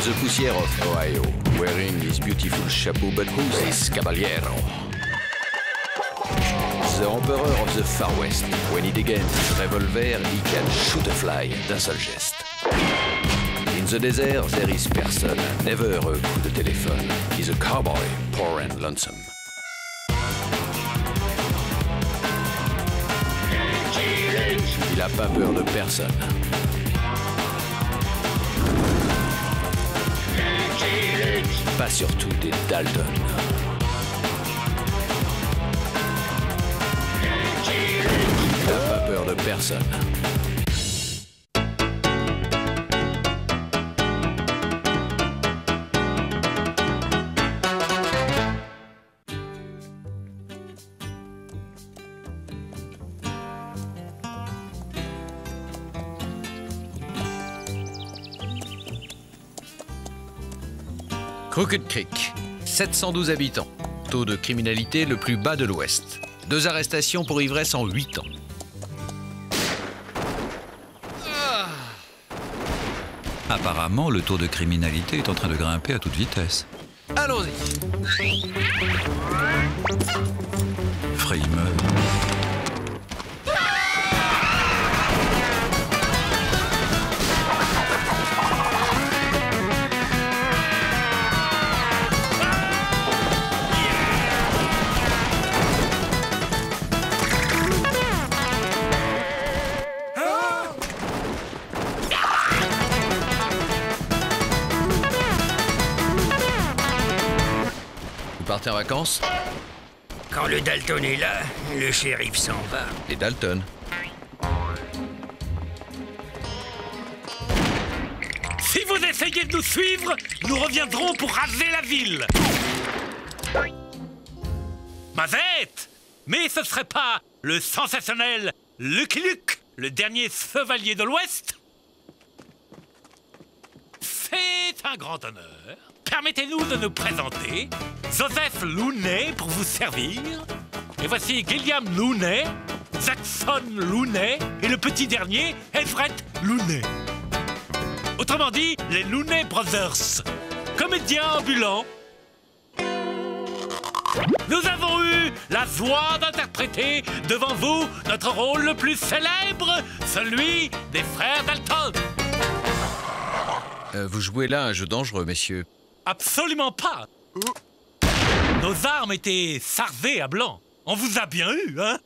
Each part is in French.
the poussière of Ohio, wearing his beautiful chapeau, but who's this caballero? The Emperor of the Far West. When he degains his revolver, he can shoot a fly d'un seul geste. In the desert, there is person, never a coup de téléphone. He's a cowboy, poor and lonesome. Il a pas peur de personne. Pas surtout des Dalton. Il n'a pas peur de personne. Crooked Creek, 712 habitants. Taux de criminalité le plus bas de l'Ouest. 2 arrestations pour ivresse en 8 ans. Apparemment, le taux de criminalité est en train de grimper à toute vitesse. Allons-y. Frimeux. Vous partez en vacances? Quand le Dalton est là, le shérif s'en va. Les Dalton. Si vous essayez de nous suivre, nous reviendrons pour raser la ville. Mazette! Mais ce serait pas le sensationnel Lucky Luke, le dernier chevalier de l'Ouest? C'est un grand honneur. Permettez-nous de nous présenter. Joseph Looney pour vous servir. Et voici Gilliam Looney, Jackson Looney et le petit dernier, Everett Looney. Autrement dit, les Looney Brothers. Comédiens ambulants. Nous avons eu la joie d'interpréter devant vous notre rôle le plus célèbre, celui des frères Dalton. Vous jouez là un jeu dangereux, messieurs. Absolument pas. Nos armes étaient sarvées à blanc. On vous a bien eu, hein?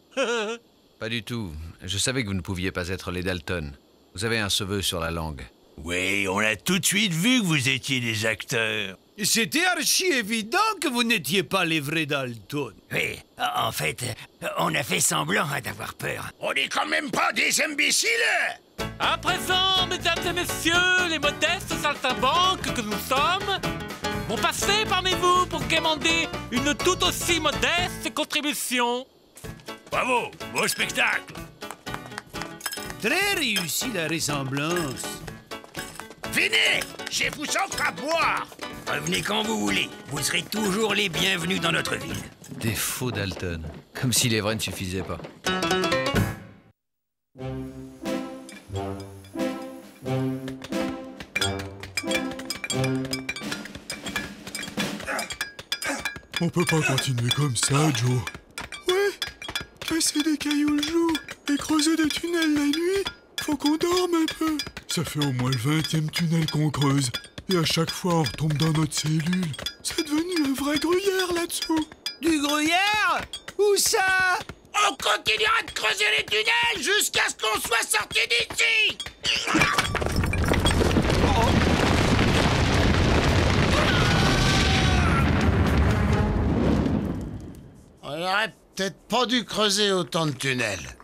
Pas du tout. Je savais que vous ne pouviez pas être les Dalton. Vous avez un cheveu sur la langue. Oui, on a tout de suite vu que vous étiez des acteurs. C'était archi évident que vous n'étiez pas les vrais Dalton. Oui, en fait, on a fait semblant d'avoir peur. On n'est quand même pas des imbéciles! À présent, mesdames et messieurs, les modestes saltimbanques que nous sommes, vont passer parmi vous pour quémander une tout aussi modeste contribution. Bravo, beau spectacle! Très réussi la ressemblance. Venez, je vous offre à boire! Revenez quand vous voulez. Vous serez toujours les bienvenus dans notre ville. Des faux Dalton. Comme si les vrais ne suffisaient pas. On peut pas continuer comme ça, Joe. Ouais, casser des cailloux le jour et creuser des tunnels la nuit, faut qu'on dorme un peu. Ça fait au moins le 20e tunnel qu'on creuse. Et à chaque fois, on retombe dans notre cellule. C'est devenu un vrai gruyère là-dessous. Du gruyère? Où ça? On continuera de creuser les tunnels jusqu'à ce qu'on soit sorti d'ici! On n'aurait peut-être pas dû creuser autant de tunnels.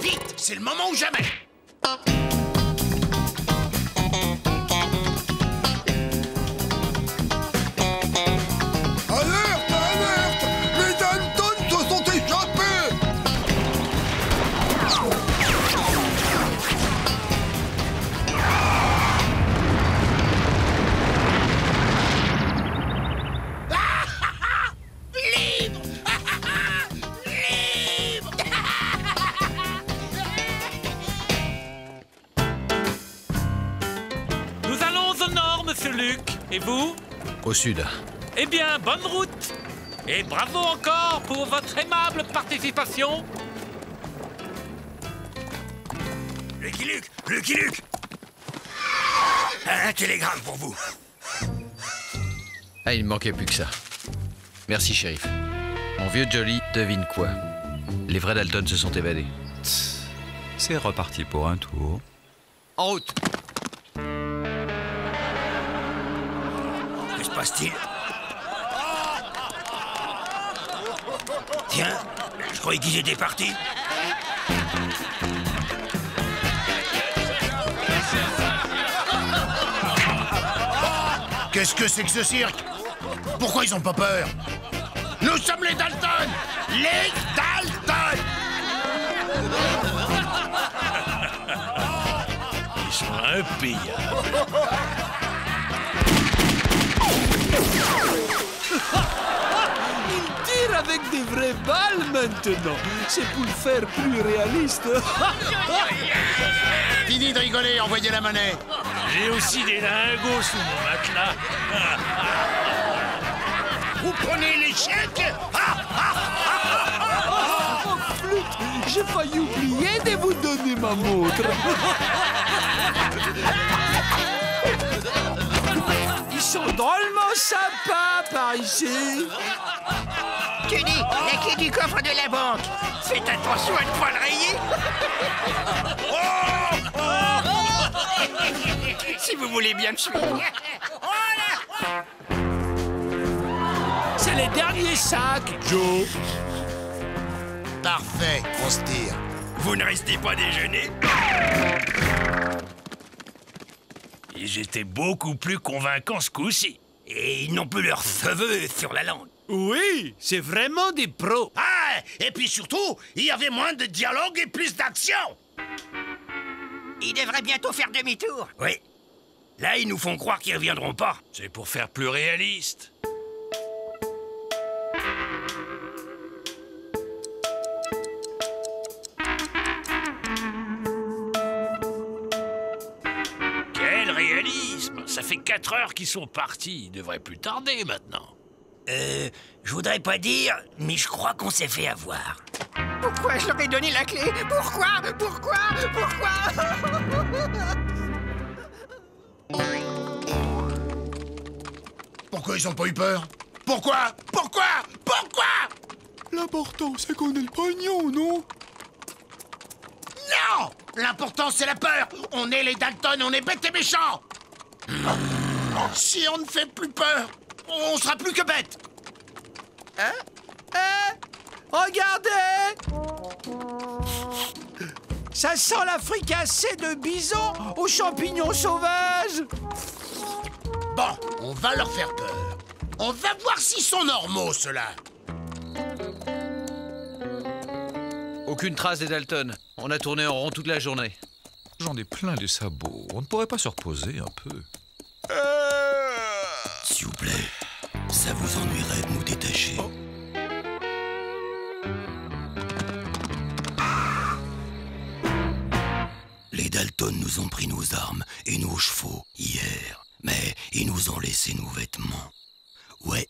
Vite, c'est le moment ou jamais! Alerte, alerte! Les Dalton se sont échappés! Libre! Libre! Et vous? Au sud. Eh bien, bonne route. Et bravo encore pour votre aimable participation. Lucky Luke. Un télégramme pour vous. Ah, il ne manquait plus que ça. Merci, shérif. Mon vieux Jolly, devine quoi? Les vrais Dalton se sont évadés. C'est reparti pour un tour. En route! Que se passe-t-il? Tiens, je croyais qu'ils étaient partis. Qu'est-ce que c'est que ce cirque? Pourquoi ils ont pas peur? Nous sommes les Dalton! Les Dalton! Ils sont impayables. Il tire avec des vraies balles maintenant. C'est pour le faire plus réaliste. Fini de rigoler, envoyez la monnaie. J'ai aussi des lingots sous mon matelas. Vous prenez les chèques? Oh, flûte, j'ai failli oublier de vous donner ma montre. Ils sont drôlement sympas par ici. Kenny, la clé du coffre de la banque. Faites attention à ne pas le rayer. Si vous voulez bien me suivre. C'est les derniers sacs, Joe. Parfait, on se tire. Vous ne restez pas déjeuner? Ils étaient beaucoup plus convaincants ce coup-ci. Et ils n'ont plus leur cheveux sur la langue. Oui, c'est vraiment des pros. Ah, et puis surtout, il y avait moins de dialogue et plus d'action. Ils devraient bientôt faire demi-tour. Oui. Là, ils nous font croire qu'ils reviendront pas. C'est pour faire plus réaliste. Quel réalisme! Ça fait 4 heures qu'ils sont partis. Ils devraient plus tarder maintenant. Je voudrais pas dire, mais je crois qu'on s'est fait avoir. Pourquoi je leur ai donné la clé? Pourquoi? Pourquoi ils ont pas eu peur? Pourquoi? L'important, c'est qu'on ait le pognon, non? Non! L'important, c'est la peur! On est les Dalton, on est bêtes et méchants! Si on ne fait plus peur, on sera plus que bêtes! Regardez! Ça sent la fricassée de bison aux champignons sauvages! Bon, on va leur faire peur. On va voir s'ils sont normaux, ceux-là. Aucune trace des Dalton. On a tourné en rond toute la journée. J'en ai plein les sabots. On ne pourrait pas se reposer un peu? S'il vous plaît, ça vous ennuierait de nous détacher. Les Dalton nous ont pris nos armes et nos chevaux hier, mais ils nous ont laissé nos vêtements. Ouais,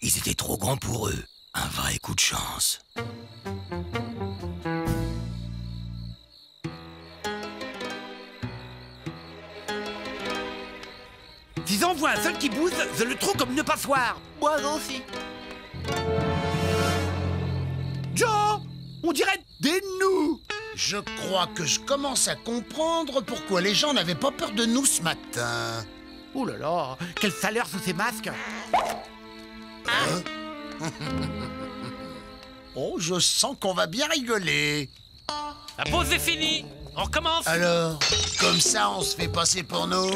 ils étaient trop grands pour eux. Un vrai coup de chance. S'ils en voient un seul qui bouge, je le trouve comme une passoire. Moi aussi. Joe, on dirait des nous. Je crois que je commence à comprendre pourquoi les gens n'avaient pas peur de nous ce matin. Oh là là, quelle salaire sous ces masques. Oh, je sens qu'on va bien rigoler. La pause est finie. On recommence. Alors, comme ça, on se fait passer pour nous?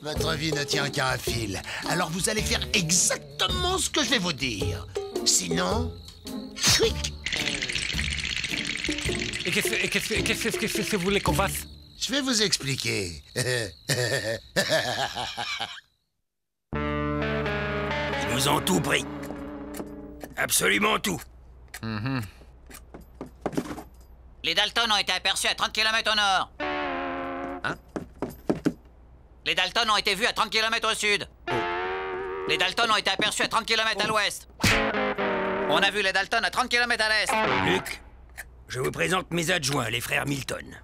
Votre vie ne tient qu'à un fil. Alors vous allez faire exactement ce que je vais vous dire. Sinon... Chouic. Et qu'est-ce que vous voulez qu'on fasse? Je vais vous expliquer. Ils nous ont tout pris. Absolument tout. Les Dalton ont été aperçus à 30 km au nord. Hein? Les Dalton ont été vus à 30 km au sud. Les Dalton ont été aperçus à 30 km à l'ouest. On a vu les Dalton à 30 km à l'est. Luc, je vous présente mes adjoints, les frères Milton.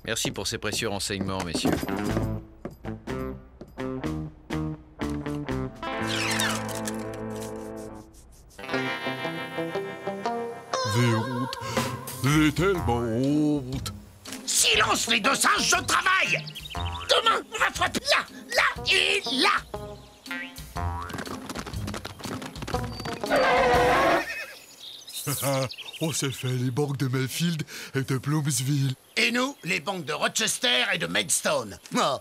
Merci pour ces précieux renseignements, messieurs. J'ai honte. J'ai tellement honte. Silence, les deux singes, je travaille. Demain, on va frapper là, là et là. On s'est fait les banques de Mayfield et de Bloomsville. Et nous, les banques de Rochester et de Maidstone. Oh.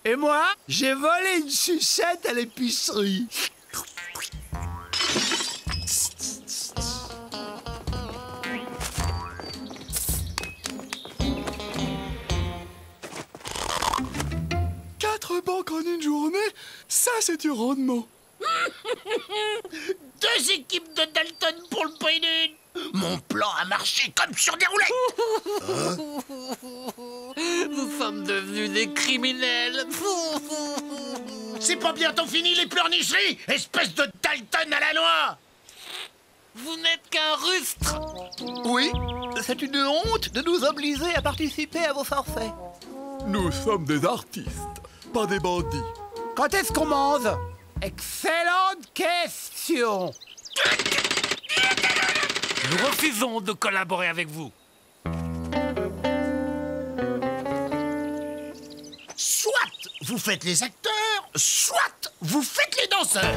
Et moi, j'ai volé une sucette à l'épicerie. Quatre banques en une journée, ça c'est du rendement. Deux équipes de Dalton pour le prix d'une. Mon plan a marché comme sur des roulettes. Nous sommes devenus des criminels. C'est pas bientôt fini les pleurnicheries, espèce de Dalton à la noix. Vous n'êtes qu'un rustre. Oui, c'est une honte de nous obliger à participer à vos forfaits. Nous sommes des artistes, pas des bandits. Quand est-ce qu'on mange? Excellente question. Nous refusons de collaborer avec vous. Soit vous faites les acteurs, soit vous faites les danseurs.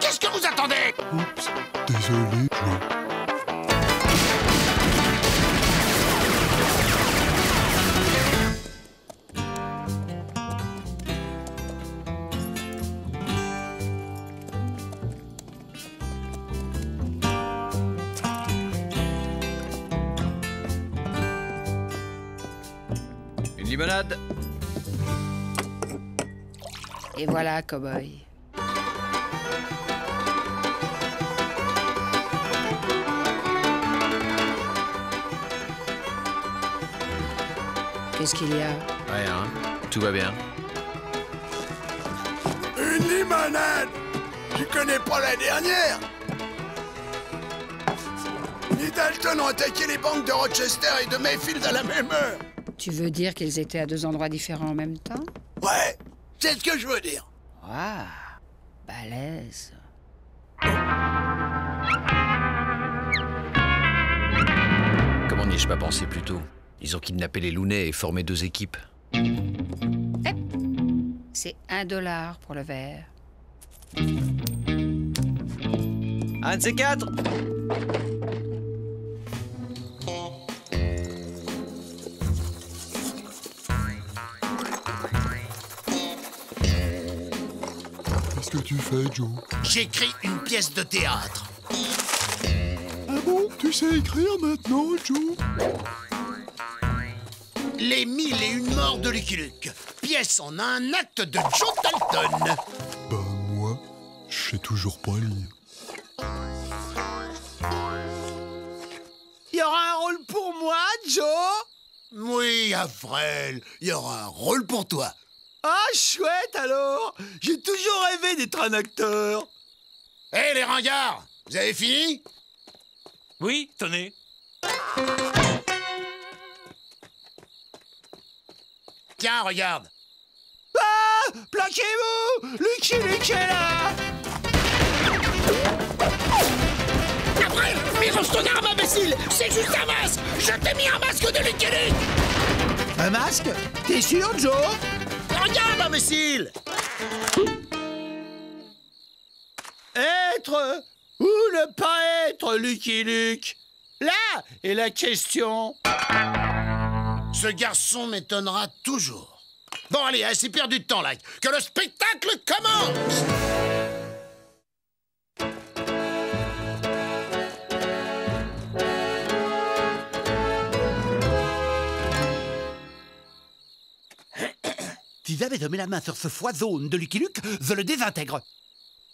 Qu'est-ce que vous attendez? Oups, désolé, Joe. Une limonade? Et voilà, cow-boy. Qu'est-ce qu'il y a? Rien. Tout va bien. Une limonade. Tu connais pas la dernière? Les Dalton ont attaqué les banques de Rochester et de Mayfield à la même heure. Tu veux dire qu'ils étaient à deux endroits différents en même temps? Ouais, c'est ce que je veux dire. Waouh, balèze. Comment n'y ai-je pas pensé plus tôt? Ils ont kidnappé les Looney et formé deux équipes. C'est $1 pour le verre. Un de ces quatre? Qu'est-ce que tu fais, Joe? J'écris une pièce de théâtre. Ah bon? Tu sais écrire maintenant, Joe? Les 1001 morts de Lucky Luke. Pièce en un acte de Joe Dalton. Bah moi, je sais toujours pas lire. Il y aura un rôle pour moi, Joe? Oui, Avril, il y aura un rôle pour toi. Ah, chouette alors. J'ai toujours rêvé d'être un acteur. Hé, les ringards, vous avez fini? Oui, tenez. Tiens, regarde. Ah, plaquez-vous. Lucky Luke est là. Avril, mais range ton arme, imbécile. C'est juste un masque. Je t'ai mis un masque de Lucky Luke. Un masque? T'es sûr, Joe? Regarde, imbécile. Être ou ne pas être Lucky Luke? Là est la question. Ce garçon m'étonnera toujours. Bon, allez, assez perdu de temps, là. Que le spectacle commence. Si j'avais mis la main sur ce foison de Lucky Luke, je le désintègre.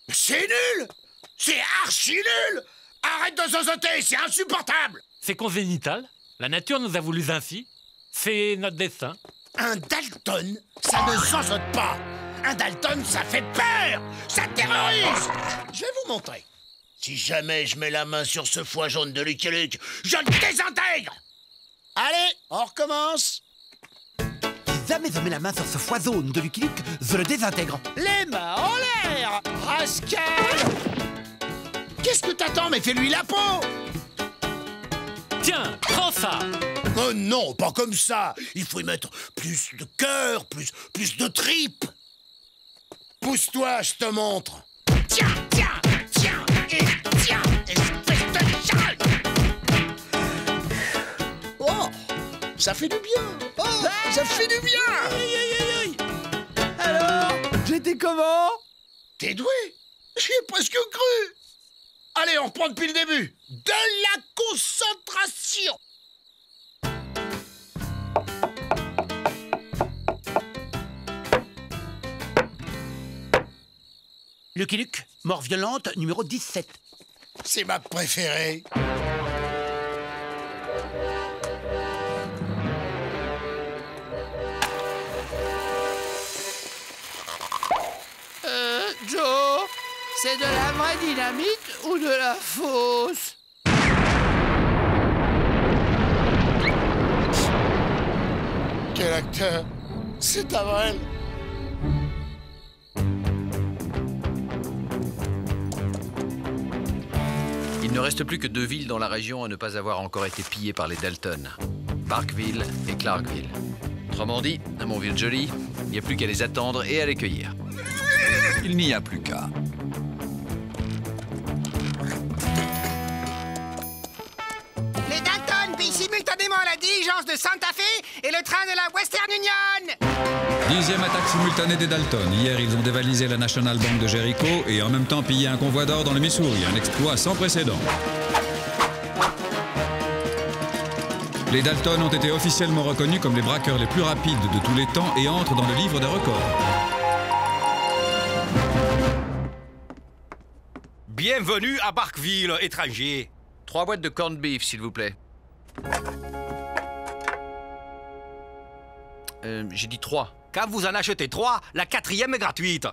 C'est nul. C'est archi nul. Arrête de zozoter, c'est insupportable! C'est congénital. La nature nous a voulu ainsi. C'est notre destin. Un Dalton, ça ne zozote pas. Un Dalton, ça fait peur. Ça terrorise. Je vais vous montrer. Si jamais je mets la main sur ce foie jaune de Lucky Luke, je le désintègre. Allez, on recommence. Si jamais je mets la main sur ce foie jaune de Lucky Luke, je le désintègre. Les mains en l'air, rascal! Qu'est-ce que t'attends? Mais fais-lui la peau. Tiens, prends ça. Oh non, pas comme ça. Il faut y mettre plus de cœur, plus de tripes. Pousse-toi, je te montre. Tiens, tiens, tiens, et tiens, espèce de chale. Oh, ça fait du bien. Oh, ça fait du bien. Aïe, aïe, aïe, aïe. Alors, j'étais comment? T'es doué. J'y ai presque cru. Allez, on reprend depuis le début. De la concentration. Lucky Luke, mort violente, numéro 17. C'est ma préférée. Joe, c'est de la vraie dynamite ou de la fausse? Quel acteur. C'est Avril. Il ne reste plus que 2 villes dans la région à ne pas avoir encore été pillées par les Dalton. Parkville et Clarkville. Autrement dit, mon vieux Jolly, il n'y a plus qu'à les attendre et à les cueillir. Il n'y a plus qu'à. Les Dalton pillent simultanément la diligence de Santa Fe et le train de la Western Union. 10e attaque simultanée des Dalton. Hier, ils ont dévalisé la National Bank de Jericho et en même temps pillé un convoi d'or dans le Missouri. Un exploit sans précédent. Les Dalton ont été officiellement reconnus comme les braqueurs les plus rapides de tous les temps et entrent dans le livre des records. Bienvenue à Parkville, étranger. 3 boîtes de corned beef, s'il vous plaît. J'ai dit 3. Quand vous en achetez 3, la 4e est gratuite.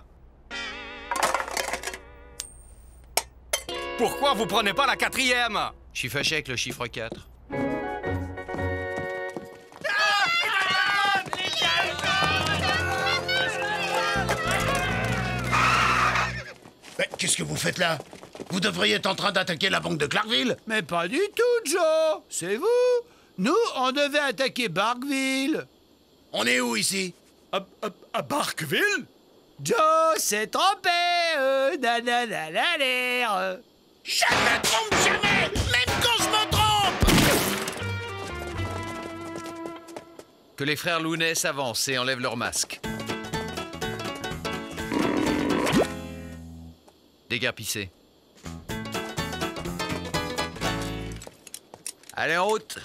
Pourquoi vous prenez pas la 4e? Je suis fâché avec le chiffre 4. Mais qu'est-ce que vous faites là? Vous devriez être en train d'attaquer la banque de Clarkville. Mais pas du tout, Joe. C'est vous. Nous, on devait attaquer Parkville. On est où ici? À Parkville? Joe s'est trompé. Nananalaler. Je ne me trompe jamais, même quand je me trompe. Que les frères Looney s'avancent et enlèvent leur masque. Déguerpissez. Allez en route.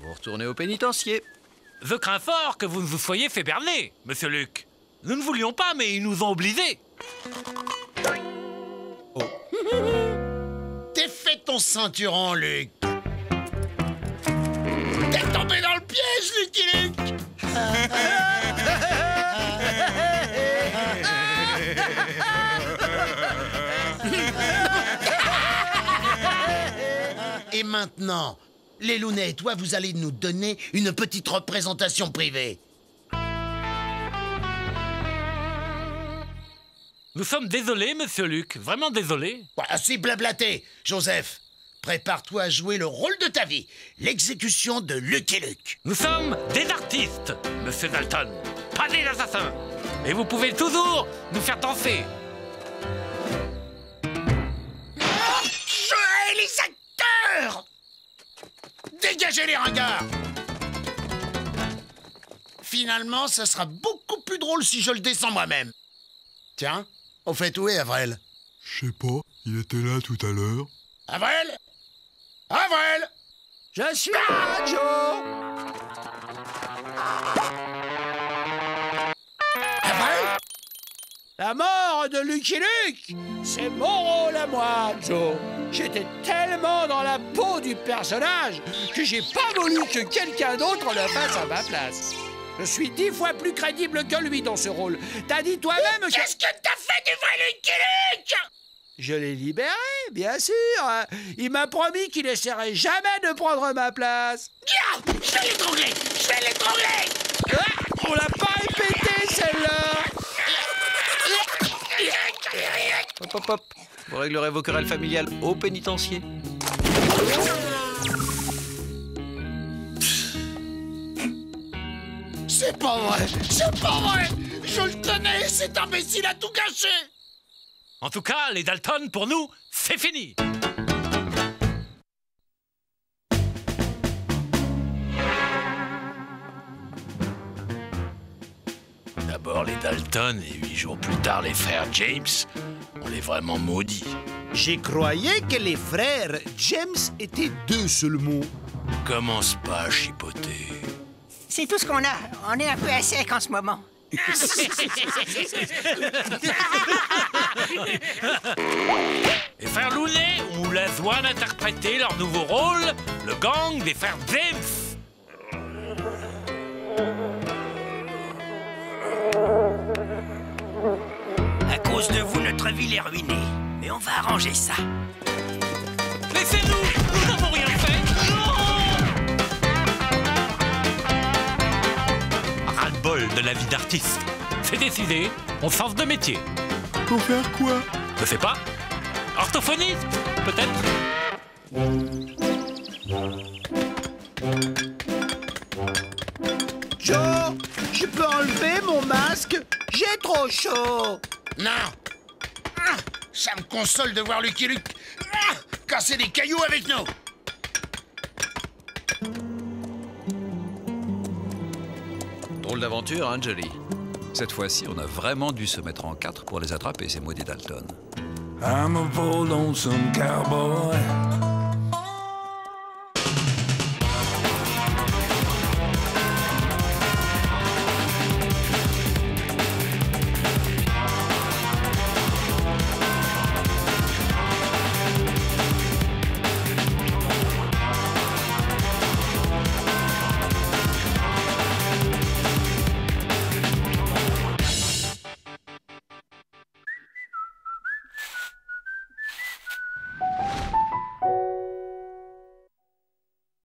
Vous retournez au pénitencier. Je crains fort que vous ne vous soyez fait berner, monsieur Luke. Nous ne voulions pas, mais ils nous ont obligés. Oh. Défais ton ceinturon, Luke. T'es tombé dans le piège, Lucky Luke. Et maintenant, les Looney et toi, vous allez nous donner une petite représentation privée. Nous sommes désolés, monsieur Luke. Vraiment désolés. Assez blablaté. Joseph, prépare-toi à jouer le rôle de ta vie. L'exécution de Lucky Luke. Nous sommes des artistes, monsieur Dalton. Pas des assassins. Et vous pouvez toujours nous faire danser. Je hais les acteurs! Dégagez les ringards! Finalement, ça sera beaucoup plus drôle si je le descends moi-même. Tiens, au fait, où est Avril? Je sais pas, il était là tout à l'heure. Avril? Avril? Je suis là, Joe. Avril? La mort de Lucky Luke, c'est mon rôle à moi, Joe. J'étais tellement dans la peau du personnage que j'ai pas voulu que quelqu'un d'autre le fasse à ma place. Je suis 10 fois plus crédible que lui dans ce rôle. T'as dit toi-même que... Qu'est-ce que t'as fait du vrai Lucky Luke? Je l'ai libéré, bien sûr. Il m'a promis qu'il essaierait jamais de prendre ma place. Je vais l'étrangler! Je vais l'étrangler! Ah, on l'a pas répété, celle-là. Hop, hop, hop. Vous réglerez vos querelles familiales au pénitencier. C'est pas vrai! C'est pas vrai! Je le connais, cet imbécile a tout gâché! En tout cas, les Dalton, pour nous, c'est fini. D'abord les Dalton et 8 jours plus tard les frères James. On est vraiment maudits. J'y croyais que les frères James étaient 2 seulement. Commence pas à chipoter. C'est tout ce qu'on a. On est un peu à sec en ce moment. Les frères Looney ont la joie d'interpréter leur nouveau rôle, le gang des frères James. À cause de vous, notre ville est ruinée. Mais on va arranger ça. Laissez-nous! Nous n'avons rien fait! Ras-le-bol de la vie d'artiste. C'est décidé, on change de métier. Pour faire quoi? Je sais pas. Orthophoniste, peut-être? Joe, je peux enlever mon masque? J'ai trop chaud. Non! Ça me console de voir Lucky Luke casser des cailloux avec nous! Drôle d'aventure, hein, Jolie? Cette fois-ci, on a vraiment dû se mettre en 4 pour les attraper, ces maudits Dalton. I'm a poor lonesome cowboy